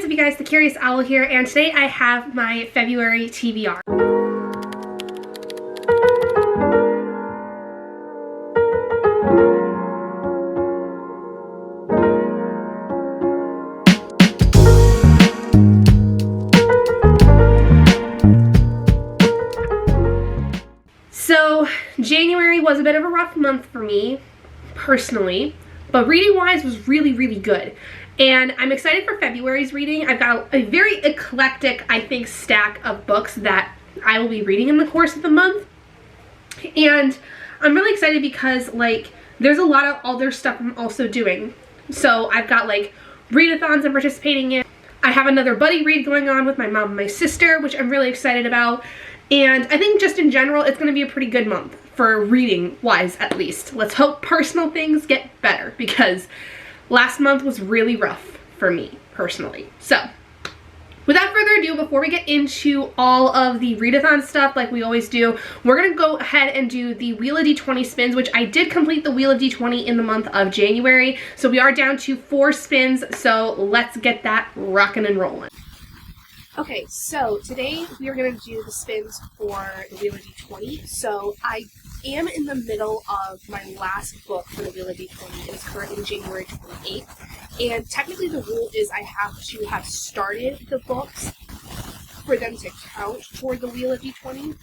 up, you guys? The Curious Owl here, and today I have my February TBR. So, January was a bit of a rough month for me, personally, but reading-wise was really good. And I'm excited for February's reading. I've got a very eclectic, I think, stack of books that I will be reading in the course of the month. And I'm really excited because, like, there's a lot of other stuff I'm also doing. So I've got, like, readathons I'm participating in. I have another buddy read going on with my mom and my sister, which I'm really excited about. And I think just in general, it's going to be a pretty good month for reading-wise, at least. Let's hope personal things get better, because last month was really rough for me, personally. So, without further ado, before we get into all of the readathon stuff like we always do, we're going to go ahead and do the Wheel of D20 spins, which I did complete the Wheel of D20 in the month of January. So we are down to 4 spins, so let's get that rocking and rolling. Okay, so today we are going to do the spins for the Wheel of D20. So I am in the middle of my last book for the Wheel of D20. It is currently January 28th. And technically the rule is I have to have started the books for them to count toward the Wheel of D20.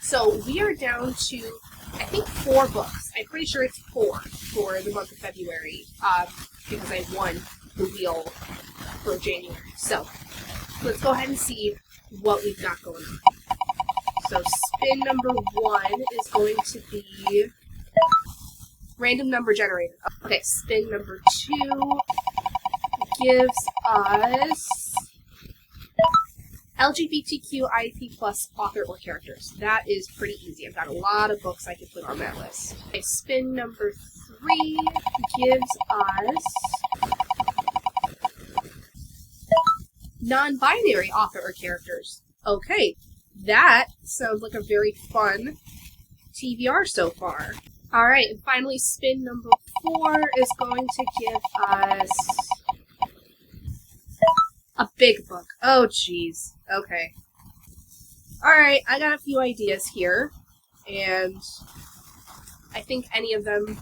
So we are down to, I think, 4 books. I'm pretty sure it's 4 for the month of February, because I won the wheel for January. So let's go ahead and see what we've got going on. So spin number 1 is going to be random number generator. Okay, spin number 2 gives us LGBTQIP+ author or characters. That is pretty easy. I've got a lot of books I can put on that list. Okay, spin number 3 gives us non-binary author or characters. Okay, that sounds like a very fun TBR so far. Alright, and finally spin number 4 is going to give us a big book. Oh jeez, okay. Alright, I got a few ideas here, and I think any of them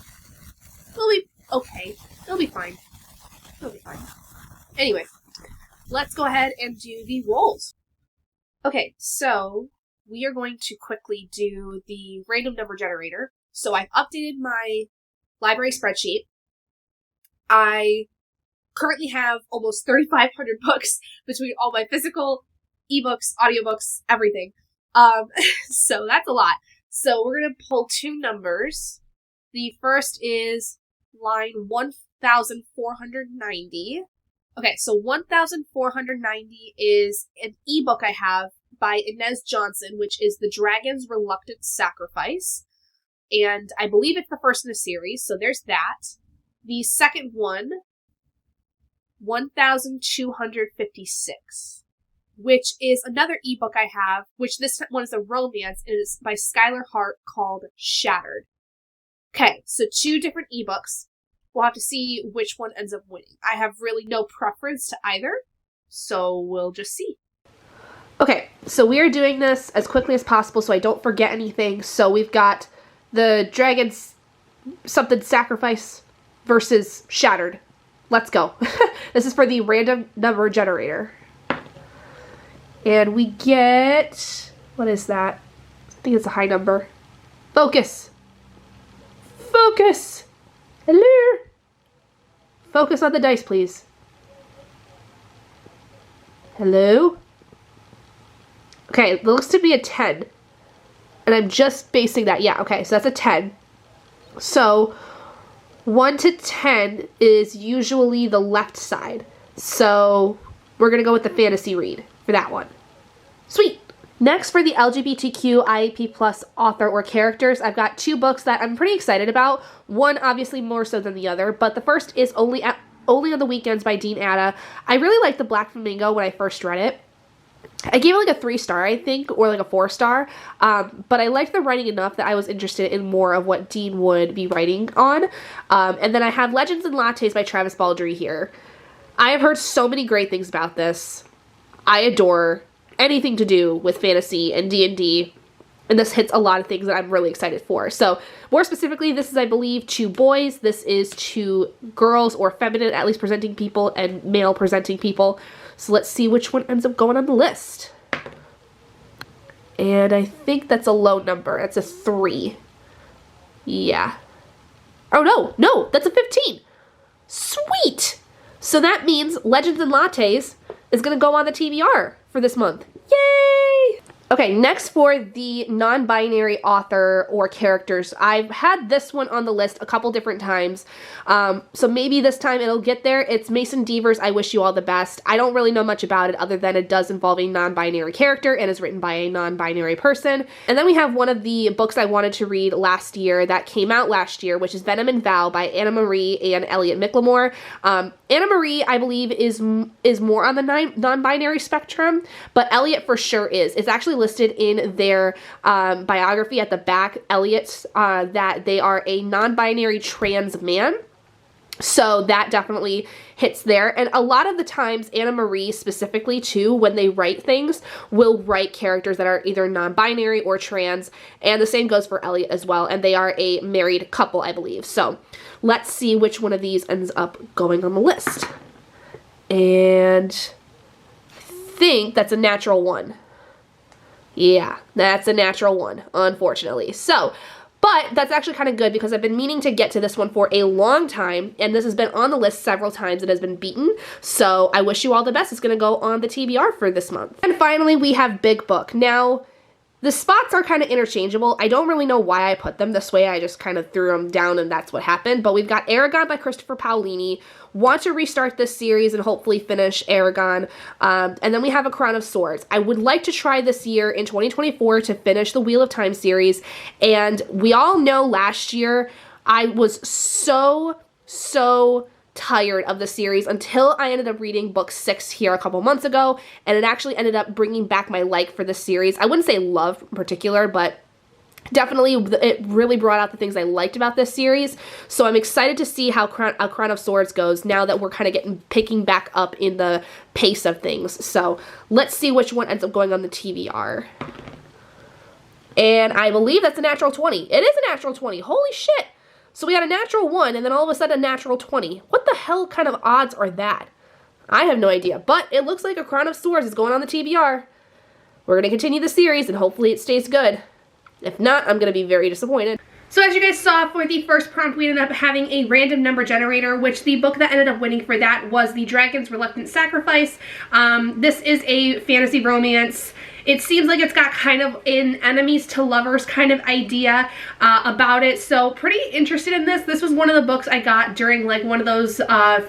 will be okay. They'll be fine. They'll be fine. Anyway, let's go ahead and do the rolls. Okay, so we are going to quickly do the random number generator. So I've updated my library spreadsheet. I currently have almost 3,500 books between all my physical, ebooks, audiobooks, everything. So that's a lot. So we're going to pull 2 numbers. The first is line 1,490. Okay, so 1,490 is an ebook I have by Inez Johnson, which is The Dragon's Reluctant Sacrifice. And I believe it's the first in the series, so there's that. The second one, 1,256, which is another ebook I have, which this one is a romance, and it's by Skylar Hart, called Shattered. Okay, so 2 different ebooks. We'll have to see which one ends up winning. I have really no preference to either, so we'll just see. Okay, so we are doing this as quickly as possible so I don't forget anything. So we've got the Dragon's something sacrifice versus Shattered. Let's go. This is for the random number generator. And we get, what is that? I think it's a high number. Focus. Focus. Hello? Focus on the dice, please. Hello? Okay, it looks to be a 10. And I'm just basing that. Yeah, okay, so that's a 10. So 1 to 10 is usually the left side. So we're going to go with the fantasy read for that one. Sweet. Next, for the LGBTQIP+ author or characters, I've got 2 books that I'm pretty excited about. One, obviously, more so than the other, but the first is Only on the Weekends by Dean Atta. I really liked The Black Flamingo when I first read it. I gave it like a 3-star, I think, or like a 4-star, but I liked the writing enough that I was interested in more of what Dean would be writing on. And then I have Legends and Lattes by Travis Baldree here. I have heard so many great things about this. I adore anything to do with fantasy and D&D, and this hits a lot of things that I'm really excited for. So more specifically, this is, I believe, to boys. This is to girls or feminine, at least presenting people, and male presenting people. So let's see which one ends up going on the list. And I think that's a low number. That's a 3. Yeah. Oh, no, that's a 15. Sweet. So that means Legends and Lattes is going to go on the TBR for this month. Yay! Okay, next for the non-binary author or characters. I've had this one on the list a couple different times, so maybe this time it'll get there. It's Mason Deaver's I Wish You All the Best. I don't really know much about it other than it does involve a non-binary character and is written by a non-binary person. And then we have one of the books I wanted to read last year that came out last year, which is Venom and Val by Anna Marie and Elliot Miclemore. Anna Marie, I believe, is more on the non-binary spectrum, but Elliot for sure is. It's actually listed in their biography at the back, Elliot's, that they are a non-binary trans man. So that definitely hits there. And a lot of the times, Anna Marie specifically too, when they write things, will write characters that are either non-binary or trans. And the same goes for Elliot as well. And they are a married couple, I believe. So let's see which one of these ends up going on the list. And I think that's a natural 1. Yeah, that's a natural 1, unfortunately. So, but that's actually kind of good because I've been meaning to get to this one for a long time, and this has been on the list several times. It has been beaten, so I Wish You All the Best. It's going to go on the TBR for this month. And finally, we have Big Book. Now, the spots are kind of interchangeable. I don't really know why I put them this way. I just kind of threw them down and that's what happened. But we've got Aragon by Christopher Paolini. Want to restart this series and hopefully finish Aragon. And then we have A Crown of Swords. I would like to try this year in 2024 to finish the Wheel of Time series. And we all know last year I was so tired of the series until I ended up reading book 6 here a couple months ago, and it actually ended up bringing back my like for the series. I wouldn't say love in particular, but definitely it really brought out the things I liked about this series. So I'm excited to see how A Crown of Swords goes now that we're kind of picking back up in the pace of things. So let's see which one ends up going on the TBR. And I believe that's a natural 20. It is a natural 20. Holy shit! So we had a natural 1, and then all of a sudden a natural 20. What the hell kind of odds are that? I have no idea, but it looks like A Crown of Swords is going on the TBR. We're going to continue the series, and hopefully it stays good. If not, I'm going to be very disappointed. So as you guys saw, for the first prompt, we ended up having a random number generator, which the book that ended up winning for that was The Dragon's Reluctant Sacrifice. This is a fantasy romance. It seems like it's got kind of an enemies to lovers kind of idea about it. So pretty interested in this. This was one of the books I got during like one of those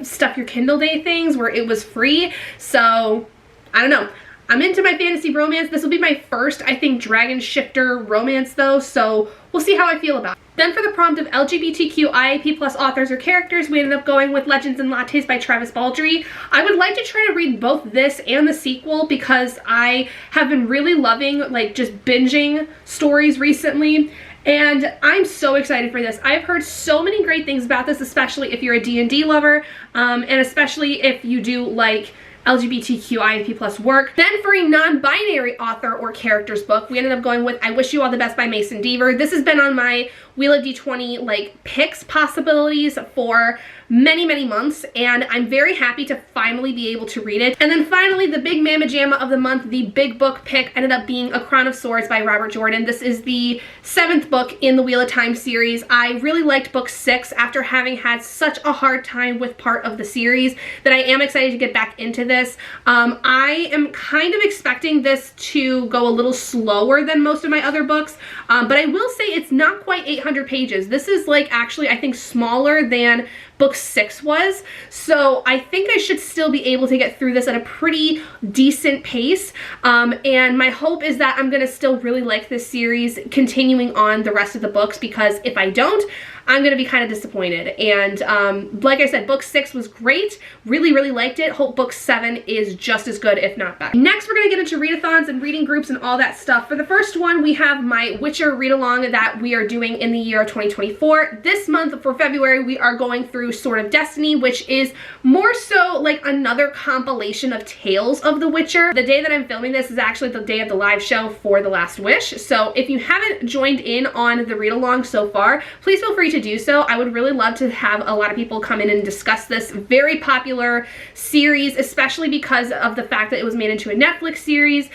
Stuff Your Kindle Day things where it was free. So I don't know. I'm into my fantasy romance. This will be my first, I think, Dragon Shifter romance though. So we'll see how I feel about it. Then for the prompt of LGBTQ IAP plus authors or characters, we ended up going with Legends and Lattes by Travis Baldree. I would like to try to read both this and the sequel because I have been really loving like just binging stories recently. And I'm so excited for this. I've heard so many great things about this, especially if you're a D&D lover, and especially if you do like LGBTQ IAP plus work. Then for a non-binary author or characters book, we ended up going with I Wish You All the Best by Mason Deaver. This has been on my Wheel of D20 like picks possibilities for many months, and I'm very happy to finally be able to read it. And then finally, the big mamma jamma of the month, the big book pick, ended up being A Crown of Swords by Robert Jordan. This is the 7th book in the Wheel of Time series. I really liked book 6 after having had such a hard time with part of the series that I am excited to get back into this. I am kind of expecting this to go a little slower than most of my other books, but I will say it's not quite 800 pages. This is like actually I think smaller than book 6 was, so I think I should still be able to get through this at a pretty decent pace, and my hope is that I'm gonna still really like this series continuing on the rest of the books, because if I don't, I'm gonna be kind of disappointed. And like I said, book 6 was great, really liked it. Hope book 7 is just as good, if not better. Next, we're gonna get into readathons and reading groups and all that stuff. For the first one, we have my Witcher read along that we are doing in the year of 2024. This month for February, we are going through through Sword of Destiny, which is more so like another compilation of tales of The Witcher. The day that I'm filming this is actually the day of the live show for The Last Wish, so if you haven't joined in on the read along so far, please feel free to do so. I would really love to have a lot of people come in and discuss this very popular series, especially because of the fact that it was made into a Netflix series.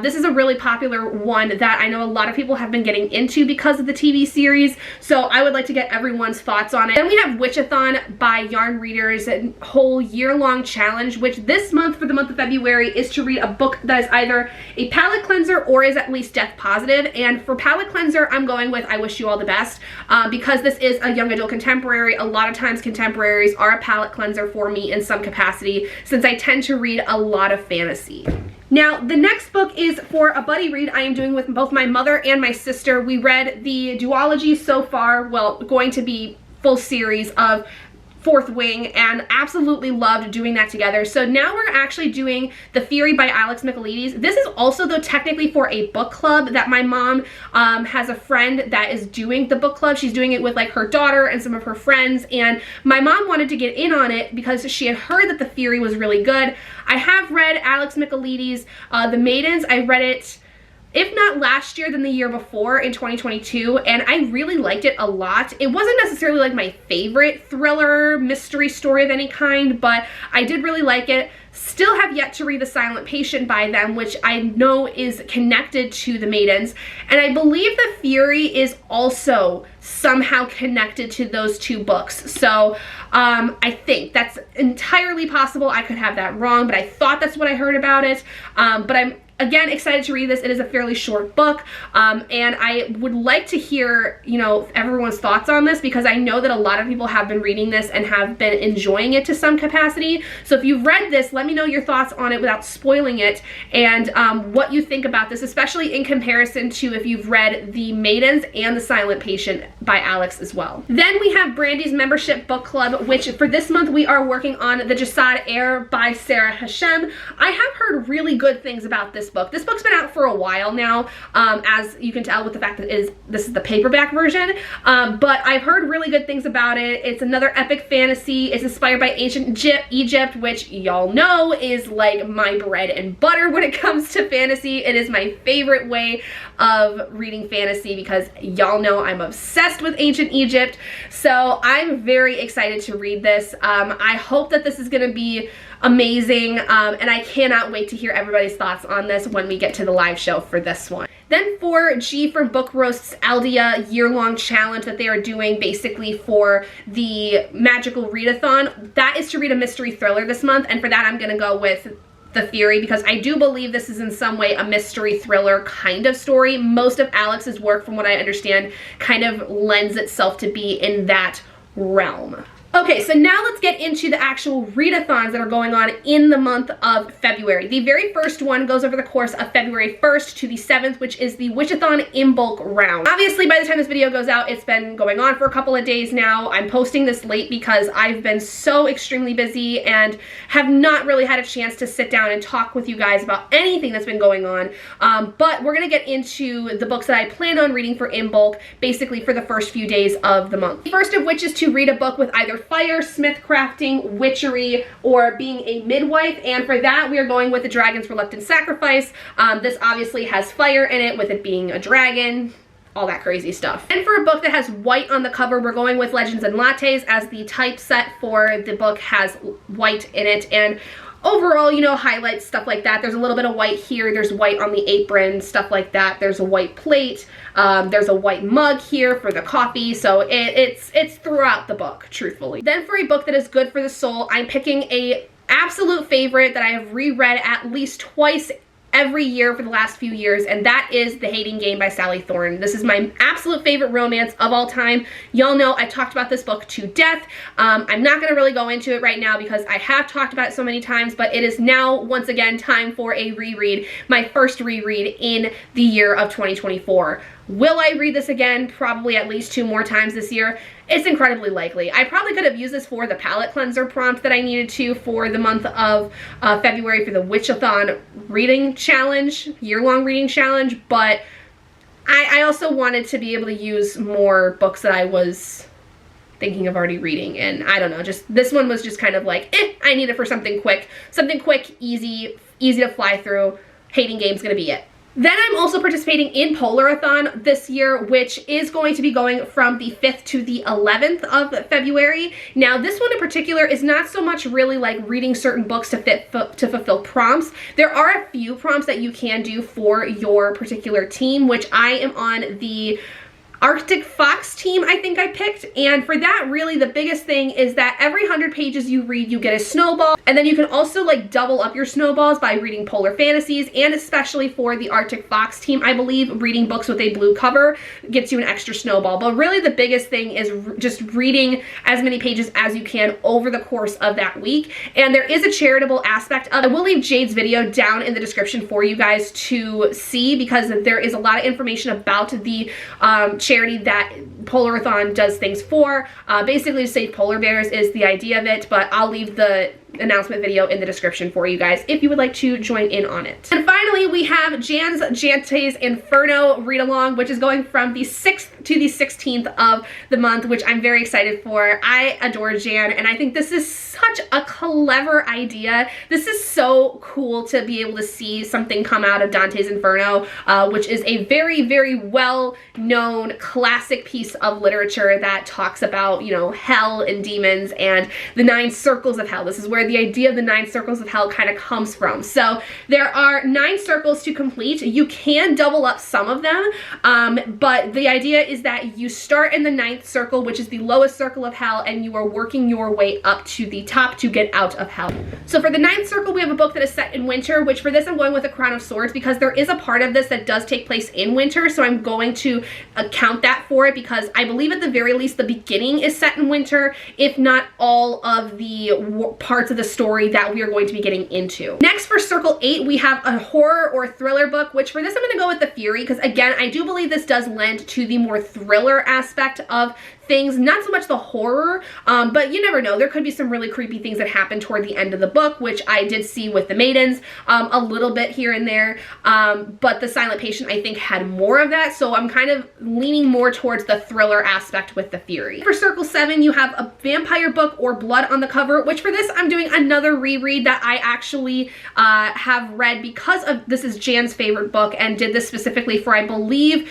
This is a really popular one that I know a lot of people have been getting into because of the TV series, so I would like to get everyone's thoughts on it. Then we have Witchathon by Yarn Readers, a whole year-long challenge, which this month, for the month of February, is to read a book that is either a palate cleanser or is at least death positive. And for palate cleanser, I'm going with I Wish You All the Best, because this is a young adult contemporary. A lot of times contemporaries are a palate cleanser for me in some capacity, since I tend to read a lot of fantasy. Now, the next book is for a buddy read I am doing with both my mother and my sister. We read the duology so far, well, going to be full series of Fourth Wing, and absolutely loved doing that together. So now we're actually doing The Fury by Alex Michaelides. This is also, though, technically for a book club that my mom has a friend that is doing the book club. She's doing it with like her daughter and some of her friends, and my mom wanted to get in on it because she had heard that The Fury was really good. I have read Alex Michaelides' The Maidens. I read it, if not last year, then the year before in 2022, and I really liked it a lot. It wasn't necessarily like my favorite thriller mystery story of any kind, but I did really like it. Still have yet to read The Silent Patient by them, which I know is connected to The Maidens, and I believe The Fury is also somehow connected to those two books. So I think that's entirely possible. I could have that wrong, but I thought that's what I heard about it. But I'm again excited to read this. It is a fairly short book, and I would like to hear, you know, everyone's thoughts on this, because I know that a lot of people have been reading this and have been enjoying it to some capacity. So if you've read this, let me know your thoughts on it without spoiling it, and what you think about this, especially in comparison to if you've read The Maidens and The Silent Patient by Alex as well. Then we have Brandy's Membership Book Club, which for this month we are working on The Jasad Heir by Sarah Hashem. I have heard really good things about this book. This book's been out for a while now, as you can tell with the fact that this is the paperback version, but I've heard really good things about it. It's another epic fantasy. It's inspired by ancient Egypt, which y'all know is like my bread and butter when it comes to fantasy. It is my favorite way of reading fantasy because y'all know I'm obsessed with ancient Egypt. So I'm very excited to read this. I hope that this is going to be amazing, and I cannot wait to hear everybody's thoughts on this when we get to the live show for this one. Then for G from Book Roast's Aldea year-long challenge that they are doing basically for the Magical Readathon, that is to read a mystery thriller this month, and for that I'm going to go with The Fury, because I do believe this is in some way a mystery thriller kind of story. Most of Alex's work, from what I understand, kind of lends itself to be in that realm. Okay, so now let's get into the actual readathons that are going on in the month of February. The very first one goes over the course of February 1st to the 7th, which is the Witchathon in bulk round. Obviously, by the time this video goes out, it's been going on for a couple of days now. I'm posting this late because I've been so extremely busy and have not really had a chance to sit down and talk with you guys about anything that's been going on. But we're going to get into the books that I plan on reading for in bulk, basically for the first few days of the month. The first of which is to read a book with either fire, smith crafting, witchery, or being a midwife, and for that we are going with The Dragon's Reluctant Sacrifice. This obviously has fire in it, with it being a dragon, all that crazy stuff. And for a book that has white on the cover, we're going with Legends and Lattes, as the typeset for the book has white in it, and overall, you know, highlights, stuff like that. There's a little bit of white here, there's white on the apron, stuff like that. There's a white plate, there's a white mug here for the coffee, so it's throughout the book, truthfully. Then for a book that is good for the soul, I'm picking a absolute favorite that I have reread at least twice every year for the last few years, and that is The Hating Game by Sally Thorne. This is my absolute favorite romance of all time. Y'all know I talked about this book to death. I'm not going to really go into it right now because I have talked about it so many times, but it is now once again time for a reread, my first reread in the year of 2024. Will I read this again? Probably at least 2 more times this year. It's incredibly likely. I probably could have used this for the palette cleanser prompt that I needed to for the month of February for the Witchathon reading challenge, year-long reading challenge, but I also wanted to be able to use more books that I was thinking of already reading. And I don't know, just this one was just kind of like, I need it for something quick, easy to fly through. Hating Game's gonna be it. Then I'm also participating in Polarathon this year, which is going to be going from the 5th to the 11th of February. Now, this one in particular is not so much really like reading certain books to fulfill prompts. There are a few prompts that you can do for your particular team, which I am on the Arctic Fox team, I think I picked. And for that, really the biggest thing is that every 100 pages you read, you get a snowball. And then you can also like double up your snowballs by reading Polar Fantasies, and especially for the Arctic Fox team, I believe reading books with a blue cover gets you an extra snowball. But really the biggest thing is just reading as many pages as you can over the course of that week. And there is a charitable aspect of it. I will leave Jade's video down in the description for you guys to see, because there is a lot of information about the charity that Polarathon does things for. Basically to save polar bears is the idea of it, but I'll leave the announcement video in the description for you guys if you would like to join in on it. And finally, we have Jante's Inferno read along, which is going from the 6th to the 16th of the month, which I'm very excited for. I adore Jan, and I think this is such a clever idea. This is so cool to be able to see something come out of Dante's Inferno, which is a very, very well-known classic piece of literature that talks about, you know, hell and demons and the 9 circles of hell. This is where the idea of the 9 circles of hell kind of comes from. So there are 9 circles to complete. You can double up some of them, but the idea is that you start in the 9th circle, which is the lowest circle of hell, and you are working your way up to the top to get out of hell. So for the 9th circle, we have a book that is set in winter, which for this I'm going with A Crown of Swords, because there is a part of this that does take place in winter, so I'm going to count that for it, because I believe at the very least the beginning is set in winter, if not all of the parts of the story that we are going to be getting into. Next, for circle 8, we have a horror or thriller book, which for this I'm going to go with The Fury, because again, I do believe this does lend to the more thriller aspect of things, not so much the horror, but you never know. There could be some really creepy things that happen toward the end of the book, which I did see with The Maidens a little bit here and there, but The Silent Patient I think had more of that, so I'm kind of leaning more towards the thriller aspect with The Fury. For circle 7, you have a vampire book or blood on the cover, which for this I'm doing another reread that I actually have read, because of this is Jan's favorite book, and did this specifically for, I believe,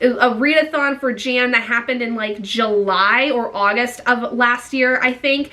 a readathon for Jan that happened in like July or August of last year, I think.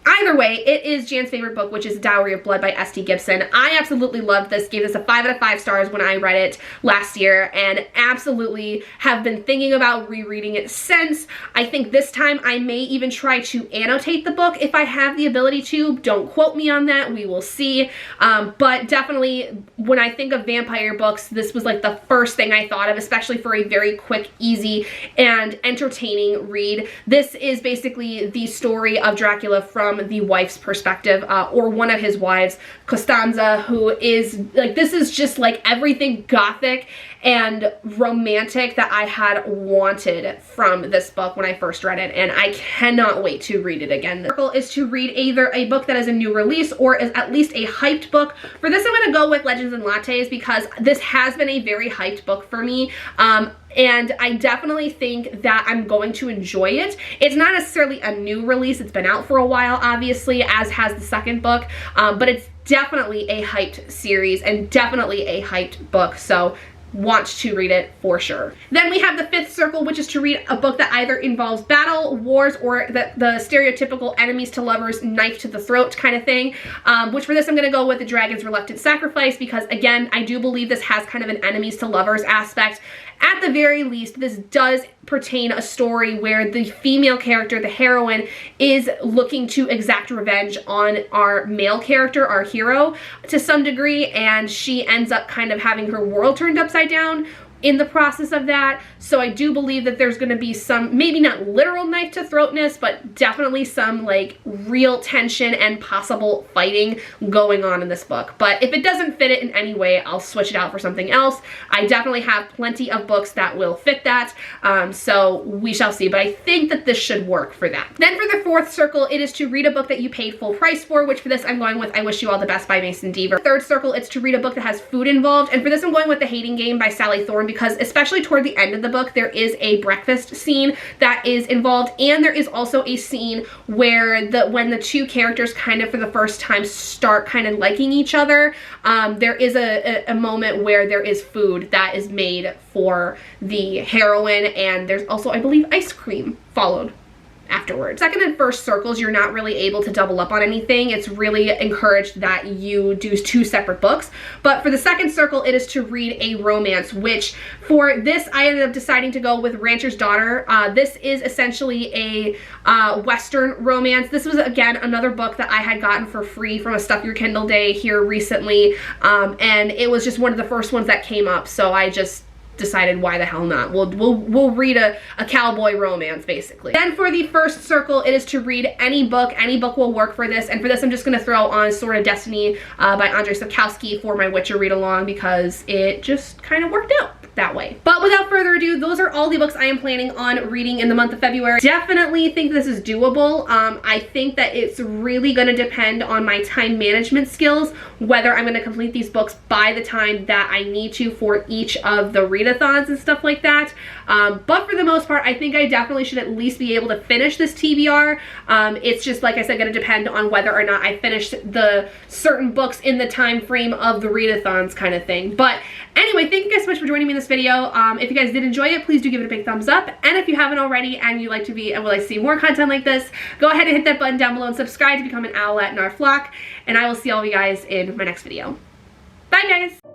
Either way, it is Jan's favorite book, which is Dowry of Blood by S.T. Gibson. I absolutely loved this, gave this a 5 out of 5 stars when I read it last year, and absolutely have been thinking about rereading it since. I think this time I may even try to annotate the book if I have the ability to. Don't quote me on that, we will see. But definitely, when I think of vampire books, this was like the first thing I thought of, especially for a very quick, easy, and entertaining read. This is basically the story of Dracula from the wife's perspective, or one of his wives, Costanza, who is like, this is just like everything gothic and romantic that I had wanted from this book when I first read it, and I cannot wait to read it again. The circle is to read either a book that is a new release or is at least a hyped book. For this I'm going to go with Legends and Lattes, because this has been a very hyped book for me. And I definitely think that I'm going to enjoy it. It's not necessarily a new release. It's been out for a while, obviously, as has the second book, but it's definitely a hyped series and definitely a hyped book. So want to read it for sure. Then we have the 5th circle, which is to read a book that either involves battle, wars, or the stereotypical enemies to lovers, knife to the throat kind of thing, which for this I'm going to go with The Dragon's Reluctant Sacrifice, because again, I do believe this has kind of an enemies to lovers aspect. At the very least, this does pertain a story where the female character, the heroine, is looking to exact revenge on our male character, our hero, to some degree, and she ends up kind of having her world turned upside down in the process of that. So I do believe that there's going to be some, maybe not literal knife to throatness, but definitely some like real tension and possible fighting going on in this book. But if it doesn't fit it in any way, I'll switch it out for something else. I definitely have plenty of books that will fit that, so we shall see, but I think that this should work for that. Then for the 4th circle, it is to read a book that you paid full price for, which for this I'm going with I Wish You All the Best by Mason Deaver. 3rd circle, it's to read a book that has food involved, and for this I'm going with The Hating Game by Sally Thorne, because especially toward the end of the book, there is a breakfast scene that is involved, and there is also a scene where when the two characters kind of for the first time start kind of liking each other, there is a moment where there is food that is made for the heroine, and there's also, I believe, ice cream followed afterwards. Second and first circles, you're not really able to double up on anything. It's really encouraged that you do 2 separate books. But for the second circle, it is to read a romance, which for this, I ended up deciding to go with Rancher's Daughter. This is essentially a Western romance. This was, again, another book that I had gotten for free from a Stuff Your Kindle Day here recently. And it was just one of the first ones that came up. So I just decided, why the hell not? We'll read a cowboy romance, basically. Then for the first circle, it is to read any book. Any book will work for this, and for this I'm just going to throw on Sword of Destiny by Andrzej Sapkowski for my Witcher read along, because it just kind of worked out that way. But without further ado, those are all the books I am planning on reading in the month of February. Definitely think this is doable. I think that it's really going to depend on my time management skills, whether I'm going to complete these books by the time that I need to for each of the readathons and stuff like that. But for the most part, I think I definitely should at least be able to finish this TBR. It's just, like I said, going to depend on whether or not I finish the certain books in the time frame of the readathons kind of thing. But anyway, thank you guys so much for joining me in this video. If you guys did enjoy it, please do give it a big thumbs up. And if you haven't already and you'd like to be and would like to see more content like this, go ahead and hit that button down below and subscribe to become an owlet in our flock. And I will see all of you guys in my next video. Bye, guys!